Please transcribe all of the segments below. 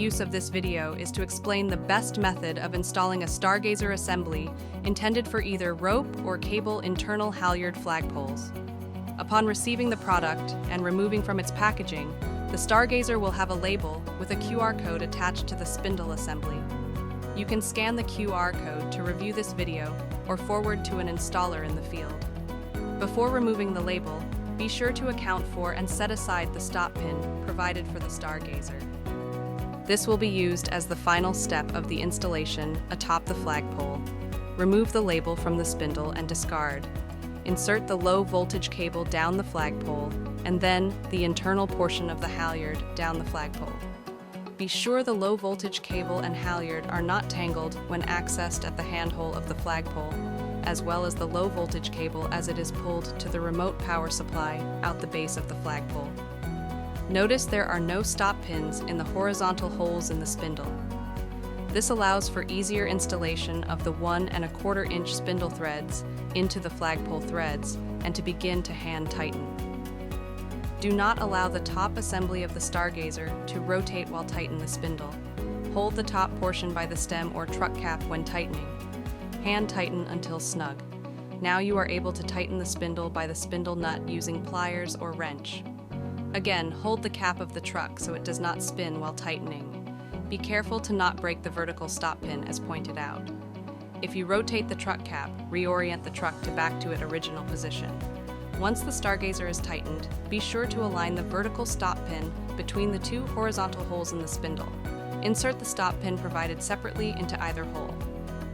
use of this video is to explain the best method of installing a Stargazer assembly intended for either rope or cable internal halyard flagpoles. Upon receiving the product and removing from its packaging, the Stargazer will have a label with a QR code attached to the spindle assembly. You can scan the QR code to review this video or forward to an installer in the field. Before removing the label, be sure to account for and set aside the stop pin provided for the Stargazer. This will be used as the final step of the installation atop the flagpole. Remove the label from the spindle and discard. Insert the low voltage cable down the flagpole and then the internal portion of the halyard down the flagpole. Be sure the low voltage cable and halyard are not tangled when accessed at the handhole of the flagpole, as well as the low voltage cable as it is pulled to the remote power supply out the base of the flagpole. Notice there are no stop pins in the horizontal holes in the spindle. This allows for easier installation of the 1 1/4 inch spindle threads into the flagpole threads and to begin to hand tighten. Do not allow the top assembly of the Stargazer to rotate while tighten the spindle. Hold the top portion by the stem or truck cap when tightening. Hand tighten until snug. Now you are able to tighten the spindle by the spindle nut using pliers or wrench. Again, hold the cap of the truck so it does not spin while tightening. Be careful to not break the vertical stop pin as pointed out. If you rotate the truck cap, reorient the truck to back to its original position. Once the Stargazer is tightened, be sure to align the vertical stop pin between the 2 horizontal holes in the spindle. Insert the stop pin provided separately into either hole.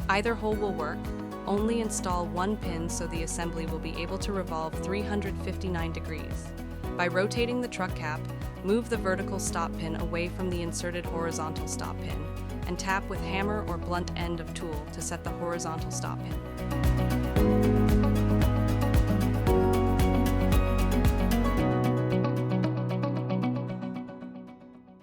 Either hole will work. Only install one pin so the assembly will be able to revolve 359 degrees. By rotating the truck cap, move the vertical stop pin away from the inserted horizontal stop pin and tap with hammer or blunt end of tool to set the horizontal stop pin.